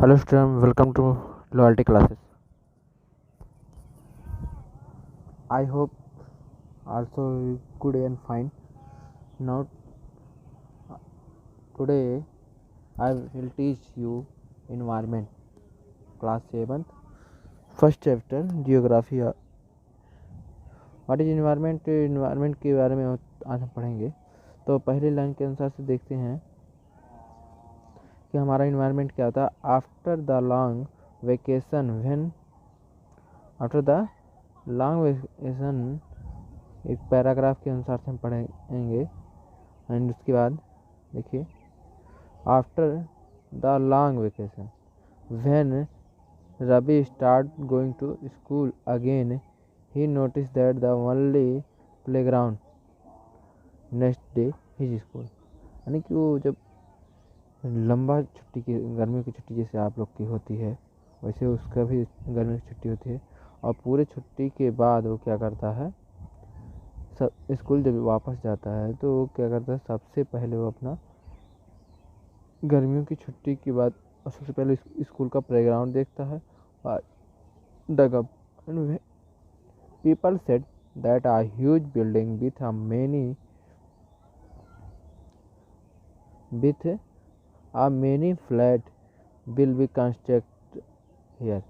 Hello student, welcome to loyalty classes. I hope also good and fine. Now today I will teach you environment class 7th first chapter geography. What is environment? environment के बारे में आज हम पढ़ेंगे। तो पहली line के अनुसार से देखते हैं कि हमारा environment क्या होता है। आफ्टर द लॉन्ग वेकेशन एक पैराग्राफ के अनुसार से हम पढ़ेंगे। एंड उसके बाद देखिए, after the long vacation when Ravi start going to school again he notice that the only playground next day his school. यानी कि वो जब लंबा छुट्टी की गर्मी की छुट्टी जैसे आप लोग की होती है वैसे उसका भी गर्मी की छुट्टी होती है, और पूरे छुट्टी के बाद वो क्या करता है, सब स्कूल जब वापस जाता है तो वो क्या करता है, सबसे पहले वो अपना गर्मियों की छुट्टी के बाद सबसे पहले स्कूल का प्लेग्राउंड देखता है और dug up. People said that a huge building with a many flat will be constructed here।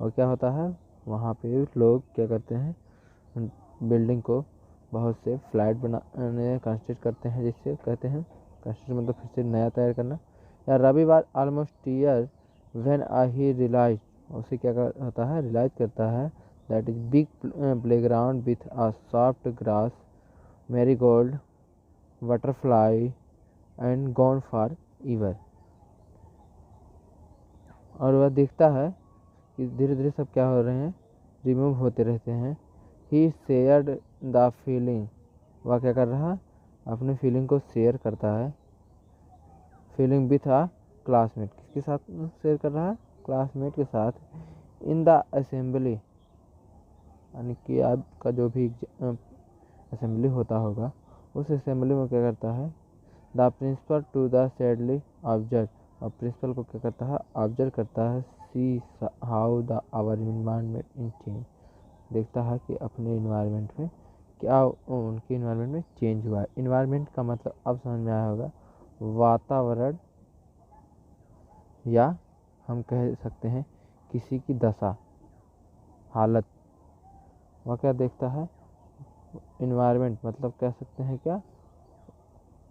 और क्या होता है, वहाँ पे लोग क्या करते हैं, बिल्डिंग को बहुत से फ्लैट बनाने कंस्ट्रक्ट करते हैं, जिससे कहते हैं कंस्ट्रक्ट मतलब फिर से नया तैयार करना। या रविवार almost year when he realise, उसे क्या होता है, रियलाइज करता है that is big playground with a soft grass marigold butterfly and gone for ever. और वह देखता है कि धीरे धीरे सब क्या हो रहे हैं, रिमूव होते रहते हैं। ही शेयर्ड द फीलिंग, वह क्या कर रहा है, अपने फीलिंग को शेयर करता है। फीलिंग विथ आ क्लासमेट, किसके साथ शेयर कर रहा है, क्लासमेट के साथ। इन द असेंबली, यानी कि आपका जो भी असेंबली होता होगा उस असेंबली में क्या करता है, the principal to the sadly observe, और प्रिंसिपल को क्या करता है, ऑब्जर्व करता है। See how the our environment in change, देखता है कि अपने इन्वायरमेंट में क्या उनके इन्वायरमेंट में चेंज हुआ है। इन्वायरमेंट का मतलब अब समझ में आया होगा, वातावरण, या हम कह सकते हैं किसी की दशा, हालत। वह क्या देखता है, इन्वायरमेंट मतलब कह सकते हैं क्या,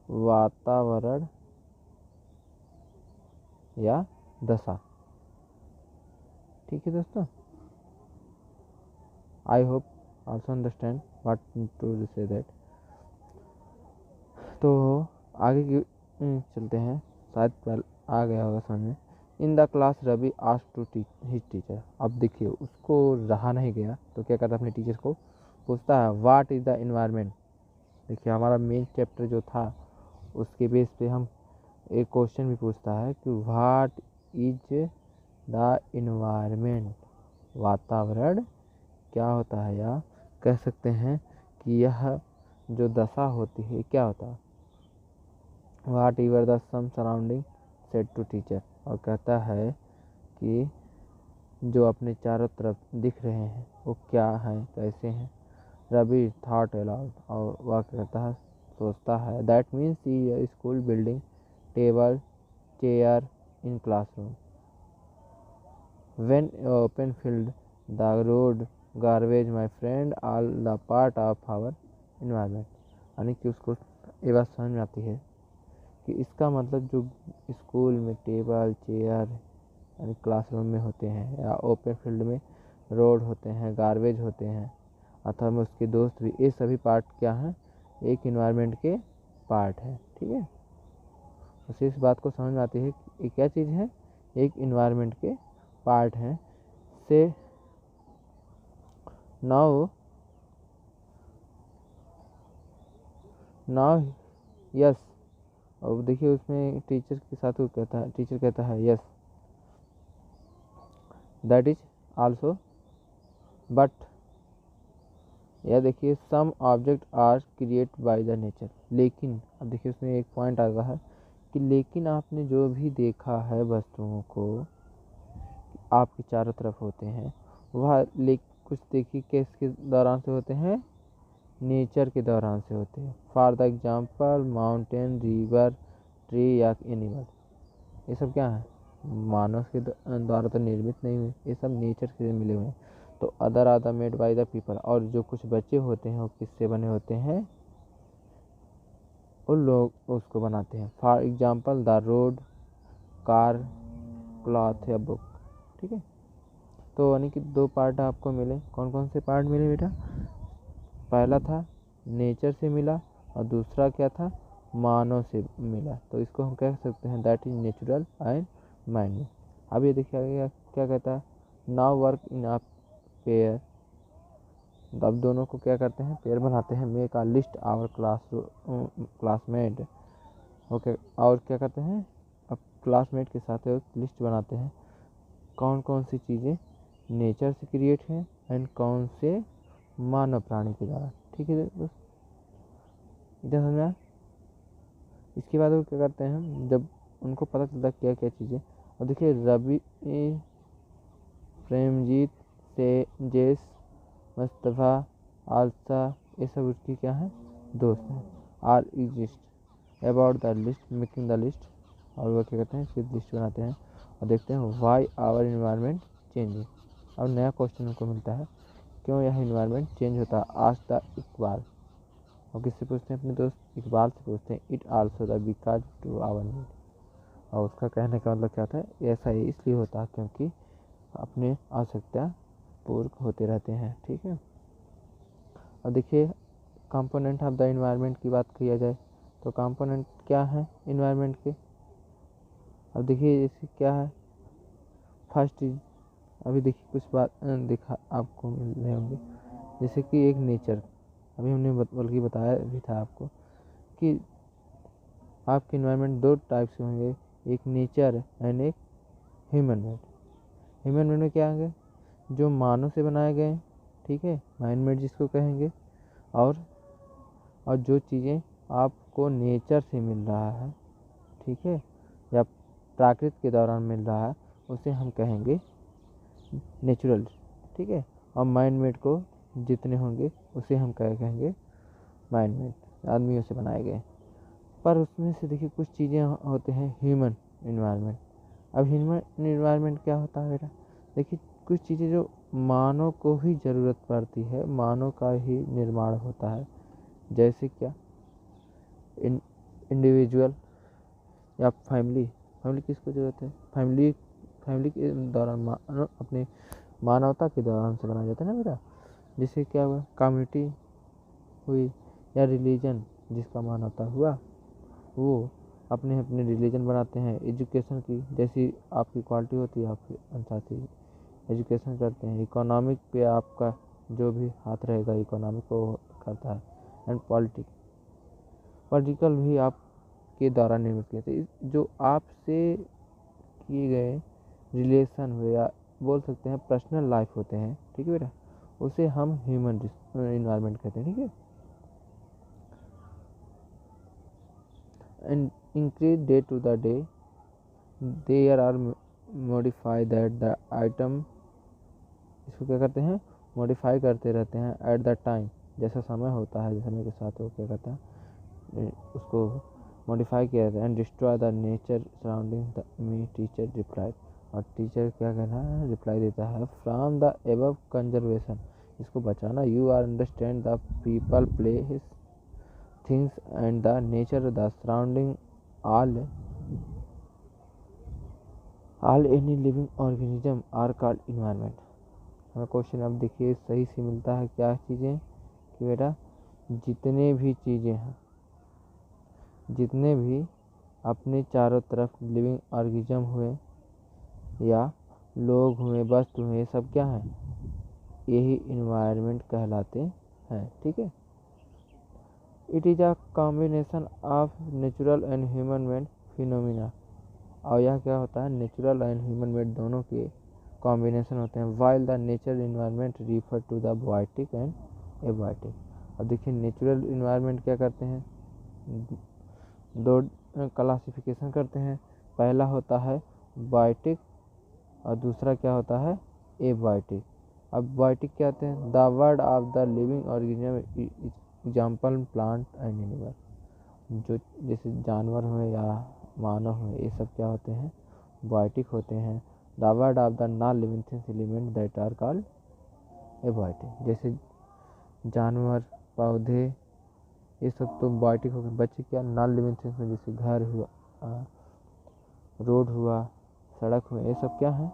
वातावरण या दशा। ठीक है दोस्तों, I hope also understand what to say that. तो आगे की चलते हैं, शायद आ गया होगा समझ में। In the class Ravi asked to his teacher. अब देखिए उसको रहा नहीं गया तो क्या करता है, अपने टीचर को पूछता है, व्हाट इज द इन्वायरमेंट। देखिए हमारा मेन चैप्टर जो था उसके बेस पे हम एक क्वेश्चन भी पूछता है कि व्हाट इज द इन्वायरमेंट, वातावरण क्या होता है, या कह सकते हैं कि यह जो दशा होती है क्या होता है। Whatever the some surrounding said to teacher, और कहता है कि जो अपने चारों तरफ दिख रहे हैं वो क्या हैं, कैसे हैं। रवि थॉट अलाउड, और वह कहता है, सोचता है। That means see school building table chair in classroom when open field the road garbage my friend all the part of our environment. यानी कि उसको ये बात समझ में आती है कि इसका मतलब जो स्कूल में टेबल चेयर यानी क्लासरूम में होते हैं, या ओपन फील्ड में रोड होते हैं, गार्बेज होते हैं, अथवा में उसके दोस्त भी, ये सभी पार्ट क्या हैं, एक इन्वायरमेंट के पार्ट हैं। ठीक है, उसे इस बात को समझ में आती है कि ये क्या चीज़ है, एक इन्वायरमेंट के पार्ट हैं। से नाउ यस, और देखिए उसमें टीचर के साथ वो कहता है, टीचर कहता है yes that is also but, या देखिए some object are create by the nature. लेकिन अब देखिए उसमें एक पॉइंट आता है कि लेकिन आपने जो भी देखा है वस्तुओं को आपके चारों तरफ होते हैं वह कुछ देखिए किसके दौरान से होते हैं, नेचर के दौरान से होते हैं। For the example mountain, river, tree या एनिमल, ये सब क्या है, मानव के द्वारा तो निर्मित नहीं हुए, ये सब नेचर से मिले हुए हैं। तो other are the made by the people, और जो कुछ बच्चे होते हैं वो किससे बने होते हैं, उन लोग उसको बनाते हैं। For example the road, car, cloth या बुक। ठीक है, तो यानी कि 2 पार्ट आपको मिले। कौन कौन से पार्ट मिले बेटा, पहला था नेचर से मिला और दूसरा क्या था, मानव से मिला। तो इसको हम कह सकते हैं that is natural and man. अब ये देखिए आगे क्या कहता है, now work in a pair. अब दोनों को क्या करते हैं, पेयर बनाते हैं। Make a list our classmate. Okay, और क्या करते हैं, अब क्लासमेट के साथ एक लिस्ट बनाते हैं कौन कौन सी चीज़ें नेचर से क्रिएट हैं एंड कौन से मानव प्राणी के द्वारा। ठीक है दोस्त, इधर समझ में आया? इसके बाद वो क्या करते हैं, जब उनको पता चलता क्या क्या चीज़ें, और देखिए रवि, प्रेमजीत, जेस, मुस्तफ़ा, आलसा, ये सब उसकी क्या है, दोस्त हैं। Are exist about the list, making the list, और वो क्या करते हैं, फिर लिस्ट बनाते हैं और देखते हैं वाई आवर इन्वायरमेंट चेंजिंग। और नया क्वेश्चन उनको मिलता है, क्यों यह इन्वायरमेंट चेंज होता है। आज द इकबाल, और किससे पूछते हैं, अपने दोस्त इकबाल से पूछते हैं। It also the because to our need, और उसका कहने का मतलब क्या था, ऐसा ही इसलिए होता है क्योंकि अपने आवश्यकता पूर्ण होते रहते हैं। ठीक है, और देखिए कंपोनेंट ऑफ द इन्वायरमेंट की बात किया जाए तो कंपोनेंट क्या है इन्वायरमेंट के। अब देखिए जैसे क्या है, फर्स्ट चीज, अभी देखिए कुछ बात दिखा आपको मिल रहे होंगे, जैसे कि एक नेचर, अभी हमने बल्कि बताया भी था आपको कि आपके इन्वायरमेंट 2 टाइप से होंगे, एक नेचर एंड एक ह्यूमन मेड। ह्यूमन मेड में क्या होंगे, जो मानव से बनाए गए, ठीक है, मैन मेड जिसको कहेंगे, और जो चीज़ें आपको नेचर से मिल रहा है, ठीक है, या प्राकृतिक के दौरान मिल रहा है, उसे हम कहेंगे नेचुरल। ठीक है, और मैन मेड को जितने होंगे उसे हम कहेंगे मैन मेड, आदमियों से बनाए गए। पर उसमें से देखिए कुछ चीज़ें होते हैं ह्यूमन इन्वायरमेंट। अब ह्यूमन इन्वायरमेंट क्या होता है बेटा, देखिए कुछ चीज़ें जो मानव को ही ज़रूरत पड़ती है, मानव का ही निर्माण होता है, जैसे क्या, इंडिविजुअल या फैमिली। फैमिली किसको ज़रूरत है, फैमिली के दौरान मानव अपने मानवता के दौरान से बनाया जाता है ना बेटा। जैसे क्या हुआ, कम्युनिटी हुई, या रिलीजन जिसका मानवता हुआ, वो अपने अपने रिलीजन बनाते हैं। एजुकेशन की जैसी आपकी क्वालिटी होती है, आपके अनुसार से एजुकेशन करते हैं। इकोनॉमिक पे आपका जो भी हाथ रहेगा इकोनॉमिक को करता है। एंड पॉलिटिकल भी आपके द्वारा निर्मित किए थे। जो आपसे किए गए रिलेशन हुए, या बोल सकते हैं पर्सनल लाइफ होते हैं, ठीक है बेटा, उसे हम ह्यूमन इन्वायरमेंट कहते हैं। ठीक है, and increase day to the day there are modify that the item, इसको क्या करते हैं, मॉडिफाई करते रहते हैं एट द टाइम, जैसा समय होता है, समय के साथ वो क्या करता है, उसको मॉडिफाई किया जाता है। And destroy the nature surrounding me, teacher reply, और टीचर क्या कहना है, रिप्लाई देता है फ्रॉम द एबव कंजर्वेशन, इसको बचाना। You are understand the people, place, things and the nature the surrounding all any living organism are called environment। हमें question अब देखिए सही से मिलता है क्या चीज़ें, कि बेटा जितने भी चीज़ें हैं, जितने भी अपने चारों तरफ लिविंग ऑर्गेनिज्म हुए या लोग हुए, वस्तु हुए, सब क्या है, यही इन्वायरमेंट कहलाते हैं। ठीक है, it is a combination of natural and human made phenomena, और यह क्या होता है, नेचुरल एंड ह्यूमन मेड दोनों के कॉम्बिनेशन होते हैं। While the natural environment refer to the biotic and abiotic. अब देखिए नेचुरल इन्वायरमेंट क्या करते हैं, 2 क्लासिफिकेशन करते हैं। पहला होता है बायोटिक और दूसरा क्या होता है एबायोटिक। अब बायोटिक क्या होते हैं, the word of the living organism example plant and animal, जो जैसे जानवर हुए या मानव हुए ये सब क्या होते हैं बायोटिक होते हैं। The word of the non living things element that are called abiotic, जैसे जानवर पौधे ये सब तो बायोटिक हो गए। बच्चे क्या नॉन लिविंग थिंग्स में जैसे घर हुआ, रोड हुआ, सड़क हुआ, ये सब क्या है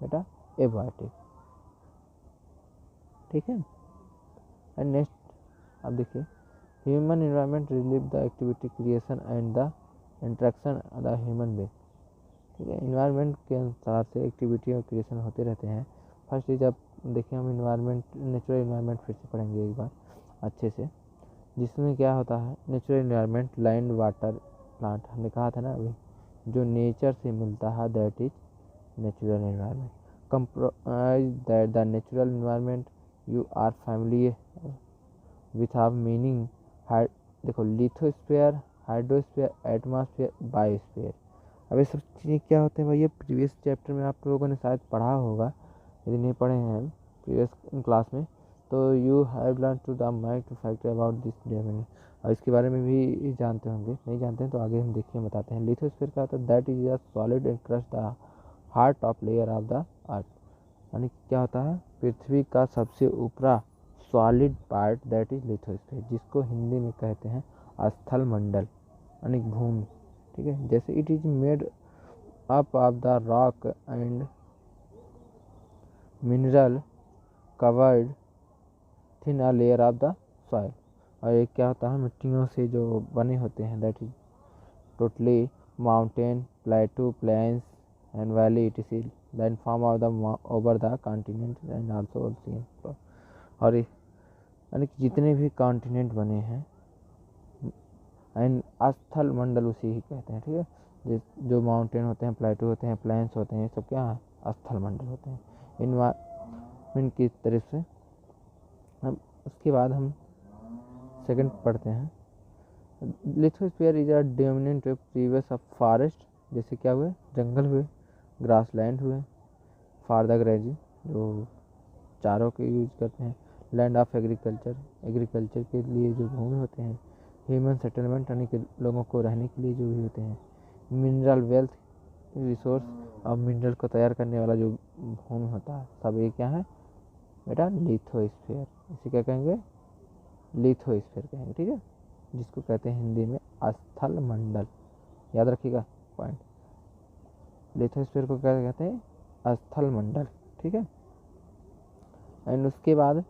बेटा एबायोटिक। ठीक है। एंड नेक्स्ट अब देखिए human environment relieve the activity creation and the interaction the human being. ठीक है, इन्वायरमेंट के अनुसार से एक्टिविटी और क्रिएशन होते रहते हैं। फर्स्ट चीज़ अब देखिए हम इन्वायरमेंट नेचुरल इन्वायरमेंट फिर से पढ़ेंगे एक बार अच्छे से, जिसमें क्या होता है natural environment land water plant, हमने कहा था ना अभी जो नेचर से मिलता है that is natural environment. Compromise that the natural environment you are familiar with have meaning. देखो लिथोस्फीयर, हाइड्रोस्फीयर, एटमॉस्फेयर, बायोस्फीयर। अब ये सब चीज़ें क्या होते हैं भैया प्रीवियस चैप्टर में आप लोगों ने शायद पढ़ा होगा, यदि नहीं पढ़े हैं प्रीवियस क्लास में तो you have learn to the mind to fact about this डेमिनी, और इसके बारे में भी जानते होंगे। नहीं जानते हैं तो आगे हम देखिए बताते हैं। लिथोस्फीयर क्या होता है that is a solid and crust the heart of layer of the earth, यानी क्या होता है पृथ्वी का सबसे ऊपरा solid part that is lithosphere, जिसको हिंदी में कहते हैं स्थल मंडल यानी भूमि। ठीक है, जैसे it is made up of the rock and mineral covered thin a layer of the soil, और ये क्या होता है मिट्टियों से जो बने होते हैं that is totally mountain plateau plains and valley it is then form of the over the continent and also ocean. और यानी कि जितने भी कॉन्टिनेंट बने हैं एंड स्थल मंडल उसी ही कहते हैं। ठीक है, जो माउंटेन होते हैं प्लेटू होते हैं प्लेन्स होते हैं ये सब क्या है स्थल मंडल होते हैं इन्वायरमेंट की तरफ से। हम उसके बाद हम सेकंड पढ़ते हैं। Lithosphere is a dominant previous of forest, जैसे क्या हुए जंगल हुए, ग्रासलैंड हुए, फॉर द ग्रेजिंग जो चारों के यूज करते हैं, लैंड ऑफ एग्रीकल्चर एग्रीकल्चर के लिए जो भूमि होते हैं, ह्यूमन सेटलमेंट यानी कि लोगों को रहने के लिए जो भी होते हैं, मिनरल वेल्थ रिसोर्स और मिनरल को तैयार करने वाला जो भूमि होता है, सब ये क्या है बेटा लिथोस्फीयर। इसे क्या कहेंगे लिथोस्फीयर कहेंगे। ठीक है, जिसको कहते हैं हिंदी में स्थल मंडल, याद रखिएगा पॉइंट। लिथोस्फीयर को क्या कहते हैं स्थल मंडल। ठीक है, एंड उसके बाद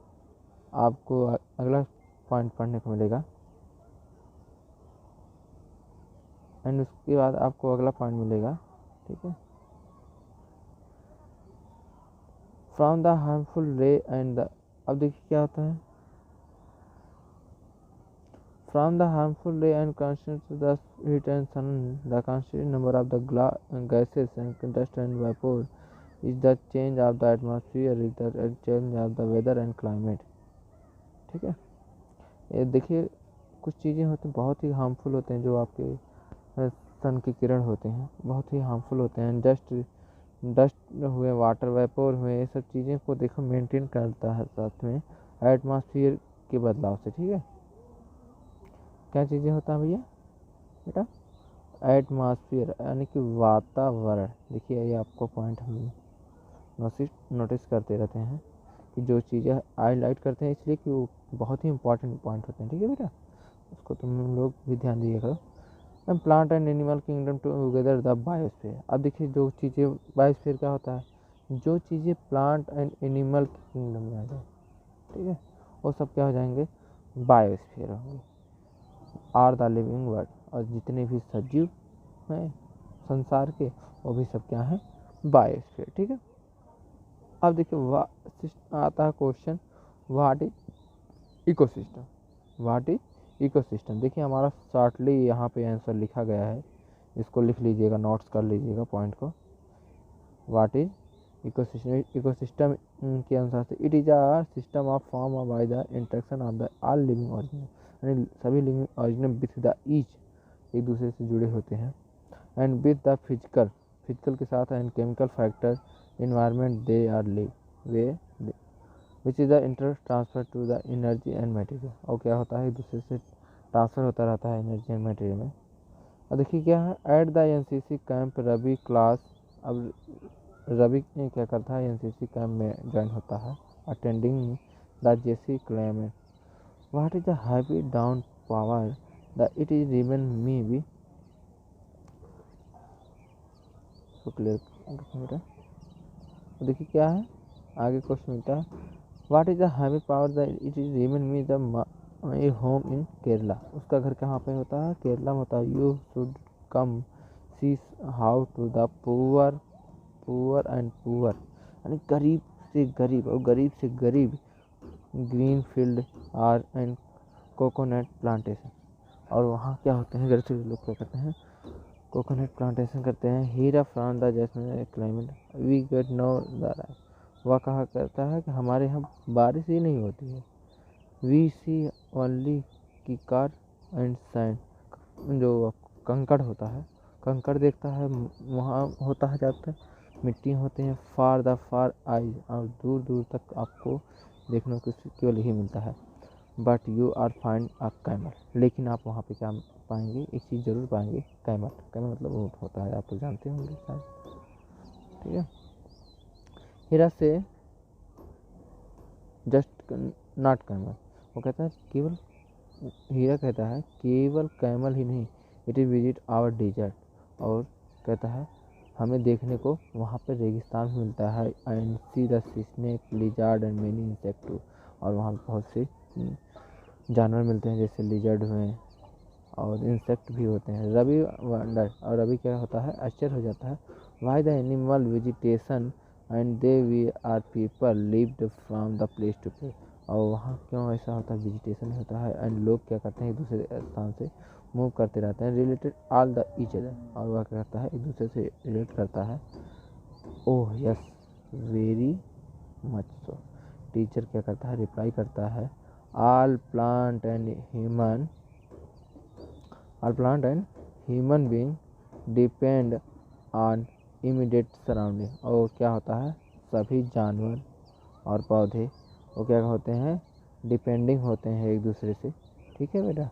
आपको अगला पॉइंट पढ़ने को मिलेगा, एंड उसके बाद आपको अगला पॉइंट मिलेगा। ठीक है, from the harmful ray and the, अब देखिए क्या होता है from the harmful ray and constant the heat and sun the constant number of the gases and dust and vapour is the change of the atmosphere is the change of the weather and climate. ठीक है, ये देखिए कुछ चीज़ें होती हैं बहुत ही harmful होते हैं, जो आपके सन की किरण होते हैं बहुत ही हार्मफुल होते हैं। डस्ट हुए, वाटर वेपोर हुए, ये सब चीज़ें को देखो मेंटेन करता है साथ में एटमॉस्फेयर के बदलाव से। ठीक है, क्या चीज़ें होता है भैया बेटा एटमॉस्फेयर यानी कि वातावरण। देखिए ये आपको पॉइंट हम नोटिस करते रहते हैं कि जो चीज़ें हाईलाइट करते हैं इसलिए कि वो बहुत ही इंपॉर्टेंट पॉइंट होते हैं। ठीक है बेटा, उसको तुम लोग भी ध्यान दिया करो। And plant and animal kingdom together the biosphere. अब देखिए जो चीज़ें बायोस्फीयर क्या होता है जो चीज़ें प्लांट एंड एनिमल किंगडम में आ जाए, ठीक है, वो सब क्या हो जाएंगे बायोस्फीयर होंगे। आर द लिविंग वर्ड, और जितने भी सजीव हैं संसार के वो भी सब क्या हैं बायोस्फीयर। ठीक है, अब देखिए आता है question what is ecosystem. What is ecosystem, देखिए हमारा शॉर्टली यहाँ पे आंसर लिखा गया है, इसको लिख लीजिएगा, नोट्स कर लीजिएगा पॉइंट को। व्हाट इज इकोसिस्टम, इकोसिस्टम के अनुसार से it is a system of form by the interaction of the all living organism, यानी सभी living organism with the each एक दूसरे से जुड़े होते हैं, एंड विथ द फिजिकल के साथ and chemical factor environment they are live, way which is the inter transfer to the energy and material। और क्या होता है, एक दूसरे से ट्रांसफ़र होता रहता है एनर्जी एंड मटेरियल में। और देखिए क्या है, at the NCC camp Ravi class. अब रवि ने क्या करता है, एनसीसी कैंप में ज्वाइन होता है। अटेंडिंग द जेसी clement what is the heavy down power the it is रिवन मी बी क्लियर। देखिए क्या है, आगे क्वेश्चन मिलता है, what is the heavy power the it is रिवन me the my home in Kerala. उसका घर कहाँ पे होता है, केरला में होता है। You should come see how to the poor poor and poor, यानी गरीब से गरीब और गरीब से गरीब green field are and coconut plantation. और वहाँ क्या होते हैं, गरीब से लोग क्या करते हैं, कोकोनट प्लांटेशन करते हैं। हीरा from the jasmine climate we get no the right. वह कहा करता है कि हमारे यहाँ बारिश ही नहीं होती है। वी सी ओनली कीकार एंड सैंड, जो कंकड़ होता है, कंकड़ देखता है वहाँ होता है ज़्यादातर, मिट्टी होते हैं। फार द फार आइज, और दूर दूर तक आपको देखने को केवल यही मिलता है। But you are find a camel, लेकिन आप वहाँ पे क्या पाएंगे, एक चीज़ जरूर पाएंगे, कैमल। कैमल मतलब ऊँट होता है, आप तो जानते होंगे शायद, ठीक है। हीरा से जस्ट नॉट कैमल, वो कहता है केवल, हीरा कहता है केवल कैमल ही नहीं, it is visit our desert. और कहता है हमें देखने को वहाँ पे रेगिस्तान मिलता है। And see the snake lizard and many insect too, और वहाँ बहुत से जानवर मिलते हैं, जैसे लिजर्ड हुए और इंसेक्ट भी होते हैं। रवि वंडर, और रवि क्या होता है, आश्चर्य हो जाता है, why the animal vegetation and they we are people lived from the place to place. और वहाँ क्यों ऐसा होता है, वेजिटेशन होता है एंड लोग क्या करते हैं, एक दूसरे स्थान से मूव करते रहते हैं। Related all the each other, और वह क्या करता है, एक दूसरे से रिलेट करता है। Oh yes very much so, teacher क्या करता है, रिप्लाई करता है, all plant and human being depend on immediate surrounding. और क्या होता है, सभी जानवर और पौधे वो क्या होते हैं, डिपेंडिंग होते हैं एक दूसरे से, ठीक है बेटा।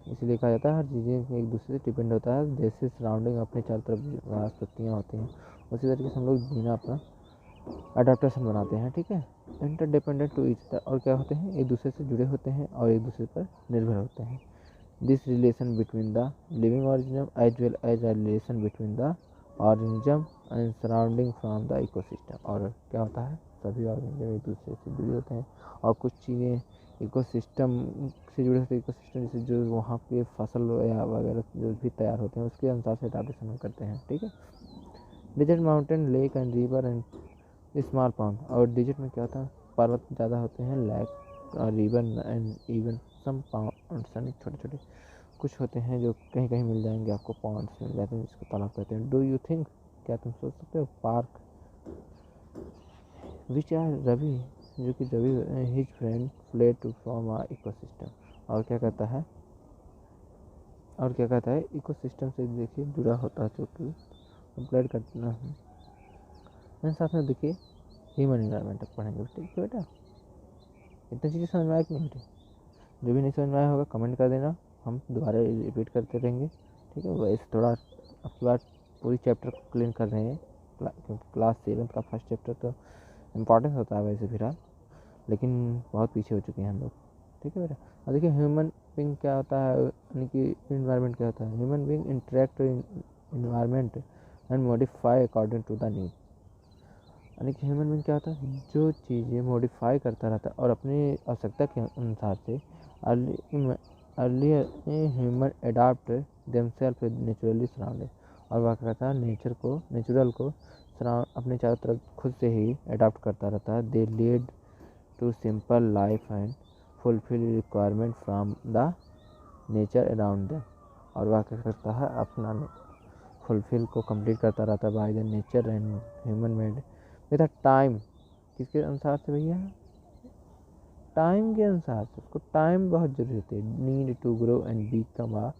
इसलिए कहा जाता है हर चीज़ें एक दूसरे से डिपेंड होता है। जैसे सराउंडिंग अपने चारों तरफ वनस्पतियाँ होती हैं, उसी तरीके से हम लोग जीना अपना अडाप्टेशन बनाते हैं, ठीक है। इंटरडिपेंडेंट टू ईच अदर, और क्या होते हैं, एक दूसरे से जुड़े होते हैं और एक दूसरे पर निर्भर होते हैं। This relation between the living organism as well as a relation between the organism and surrounding from the ecosystem. और क्या होता है, सभी ऑर्गेनिज्म एक दूसरे से जुड़े होते हैं, और कुछ चीज़ें इकोसिस्टम से जुड़े होते हैं। इकोसिस्टम जैसे जो वहाँ पे फसल या वगैरह जो भी तैयार होते हैं, उसके अनुसार से अडाप्टेशन हम करते हैं, ठीक है। Desert mountain lake and river and small pond, और डिजर्ट में क्या होता है, पर्वत ज़्यादा होते हैं, लेक और river and even some ponds, छोटे छोटे कुछ होते हैं जो कहीं कहीं मिल जाएंगे आपको, पॉन्ड्स मिल जाते हैं जिसको तालाब कहते हैं। डू यू थिंक, क्या तुम सोच सकते हो, पार्क विच आर रवि, जो कि Ravi his friend fled to form a ecosystem. और क्या कहता है, इकोसिस्टम से देखिए जुड़ा होता है, चूँकि कंप्लेट करना है। साथ में देखिए ह्यूमन इन्वायरमेंट तक पढ़ेंगे, ठीक है बेटा। इतनी चीज़ें समझ में आया कि नहीं बेटा, जो भी नहीं समझ में आया होगा कमेंट कर देना, हम दोबारा रिपीट करते रहेंगे, ठीक है। वैसे थोड़ा आपकी बात पूरी चैप्टर को क्लीन कर रहे हैं, क्लास 7 का फर्स्ट चैप्टर तो इम्पॉर्टेंस होता है वैसे फिलहाल, लेकिन बहुत पीछे हो चुके हैं हम लोग, ठीक है बेटा। और देखिए ह्यूमन बीइंग क्या होता है, यानी कि इन्वायरमेंट क्या होता है, human being interact environment and modify according to the need. यानी कि ह्यूमन बीइंग क्या होता है, जो चीज़ें मॉडिफाई करता रहता है और अपनी आवश्यकता के अनुसार से। Earlier human adapt themself naturally surrounded, और वह कहता है नेचुरल को अपने चारों तरफ खुद से ही अडाप्ट करता रहता है। They lead to simple life and fulfil requirement from the nature around them, और वह क्या करता है, अपना फुलफिल को कंप्लीट करता रहता है bye the nature and human made with time. किसके अनुसार से भैया, टाइम के अनुसार से। उसको टाइम बहुत जरूरी होती है, need to grow and become a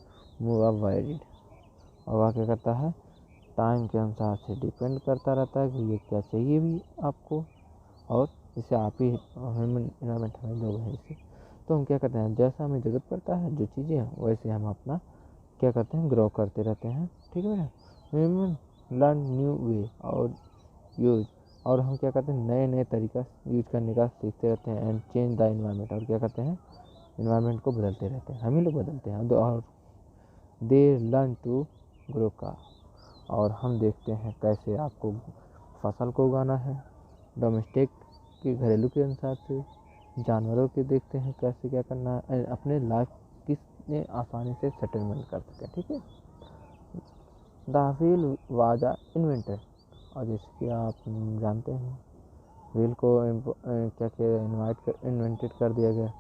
more varied. और वह क्या करता है, टाइम के अनुसार से डिपेंड करता रहता है कि ये क्या चाहिए भी आपको, और इसे आप ही ह्यूमन इन्वायरमेंट हमें लोग हैं इसे। तो हम क्या करते हैं, जैसा हमें ज़रूरत पड़ता है जो चीज़ें हैं वैसे हम अपना क्या करते हैं, ग्रो करते रहते हैं। ठीक है ना। ह्यूमन लर्न न्यू वे और यूज, और हम क्या करते हैं, नए नए तरीका यूज करने का सीखते रहते हैं। एंड चेंज द इन्वायरमेंट, और क्या करते हैं, इन्वायरमेंट को बदलते रहते हैं, हम ही लोग बदलते हैं। और दे लर्न टू ग्रो का, और हम देखते हैं कैसे आपको फसल को उगाना है, डोमेस्टिक के घरेलू के अनुसार से, जानवरों के देखते हैं कैसे क्या करना है, अपने लाइफ किसने आसानी से सेटलमेंट कर सके। ठीक है। द व्हील वाज इन्वेंटेड, और जैसे कि आप जानते हैं व्हील को क्या क्या इन्वेंटेड कर दिया गया,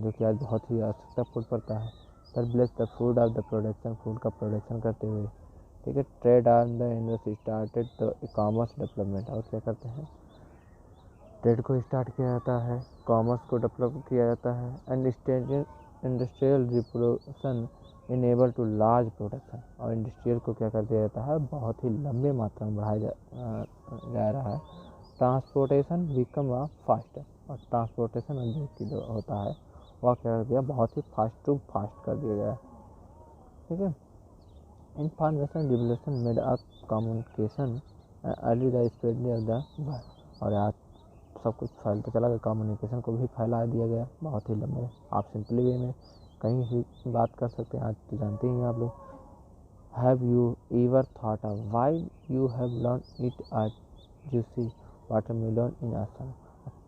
जो कि आज बहुत ही आवश्यकतापूर्ण पड़ता है। That bless the food of the production, food का प्रोडक्शन करते हुए। ठीक है। Trade on the industry started the commerce development, और क्या करते हैं, ट्रेड को स्टार्ट किया जाता है, कॉमर्स को डेवलप किया जाता है। And industrial reproduction enable to large production, और इंडस्ट्रियल को क्या कर दिया जाता है, बहुत ही लंबे मात्रा में बढ़ाया जा रहा है। ट्रांसपोर्टेशन बिकम फास्टर, और ट्रांसपोर्टेशन जो होता है वह क्या कर दिया, बहुत ही फास्ट टू फास्ट कर दिया गया। ठीक है। Information revolution made a communication early the spread of the word, और आज सब कुछ फैलता चला गया, कम्युनिकेशन को भी फैला दिया गया बहुत ही लंबे। आप सिंपली वे में कहीं भी बात कर सकते हैं, आज तो जानते ही हैं आप लोग। Have you ever thought of why you have learn it a juicy watermelon in Assam,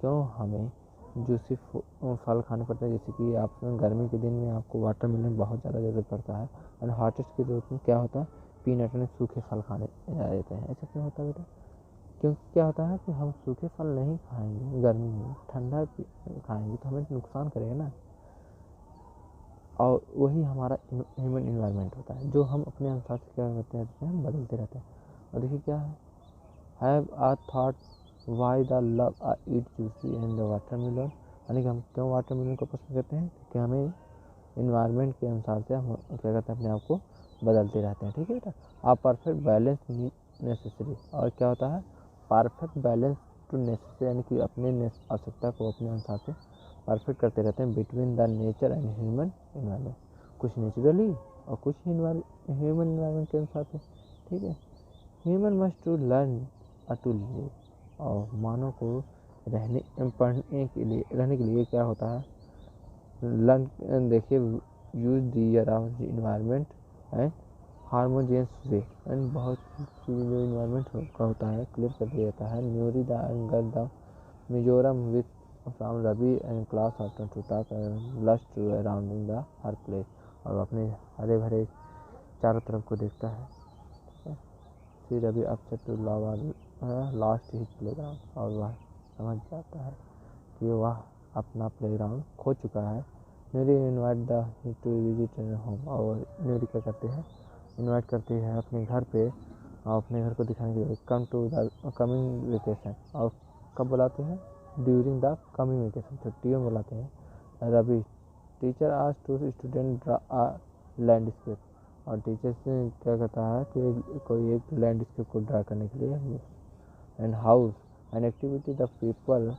क्यों हमें जूसी फल खाने पड़ते हैं, जैसे कि आप गर्मी के दिन में आपको वाटरमेलन बहुत ज़्यादा ज़रूरत पड़ता है, और हॉटेस्ट की ज़रूरत में क्या होता है, पीनट में सूखे फल खाने जाते हैं। ऐसा क्यों होता है बेटा, क्योंकि क्या होता है कि हम सूखे फल नहीं खाएंगे गर्मी में, ठंडा खाएंगे तो हमें नुकसान करेगा ना। और वही हमारा ह्यूमन इन्वायरमेंट होता है, जो हम अपने अनुसार से क्या करते रहते हैं, बदलते रहते हैं। और देखिए क्या है, have a thought why the love a eat juicy and the watermelon, यानी कि हम क्यों वाटरमेलन को पसंद करते हैं, क्योंकि हमें इन्वायरमेंट के अनुसार से हम क्या करते हैं, अपने आप को बदलते रहते हैं। ठीक है बेटा। आ परफेक्ट बैलेंस नेसेसरी, और क्या होता है, परफेक्ट बैलेंस टू नेसेसरी, यानी कि अपने आवश्यकता को अपने अनुसार से परफेक्ट करते रहते हैं between the nature and human environment, कुछ नेचुरली और कुछ ह्यूमन इन्वायरमेंट के अनुसार से। ठीक है। Human must to learn to live, और मानव को रहने के लिए क्या होता है, लर्न, देखिए, use the around environment and harmonious way, and बहुत चीज़ जो इन्वायरमेंट का होता है क्लियर कर दिया जाता है। न्यूरी the anger the Mizoram with from Ravi and class after to talk last to arounding the her place, और अपने हरे भरे चारों तरफ को देखता है। फिर Ravi upset to last his playground, और वह समझ जाता है कि वह अपना प्लेग्राउंड खो चुका है। न्यूरी invite the to visit home, और न्यूरी क्या करते हैं, इन्वाइट करती है अपने घर पे, और अपने घर को दिखाने के लिए come to the coming vacation, और कब बुलाते हैं, ड्यूरिंग द कमिंग वेकेशन, छुट्टियों में बुलाते हैं। Ravi teacher ask to student draw a landscape, और टीचर से क्या कहता है कि कोई एक लैंडस्केप को ड्रा करने के लिए। And house and activity the people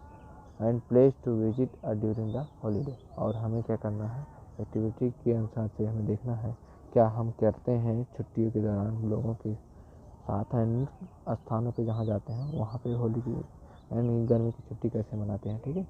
and place to visit during the holiday, और हमें क्या करना है, एक्टिविटी के अनुसार से हमें देखना है क्या हम करते हैं छुट्टियों के दौरान लोगों के साथ, एंड स्थानों पे जहाँ जाते हैं वहाँ पे होली की एंड गर्मी की छुट्टी कैसे मनाते हैं। ठीक है।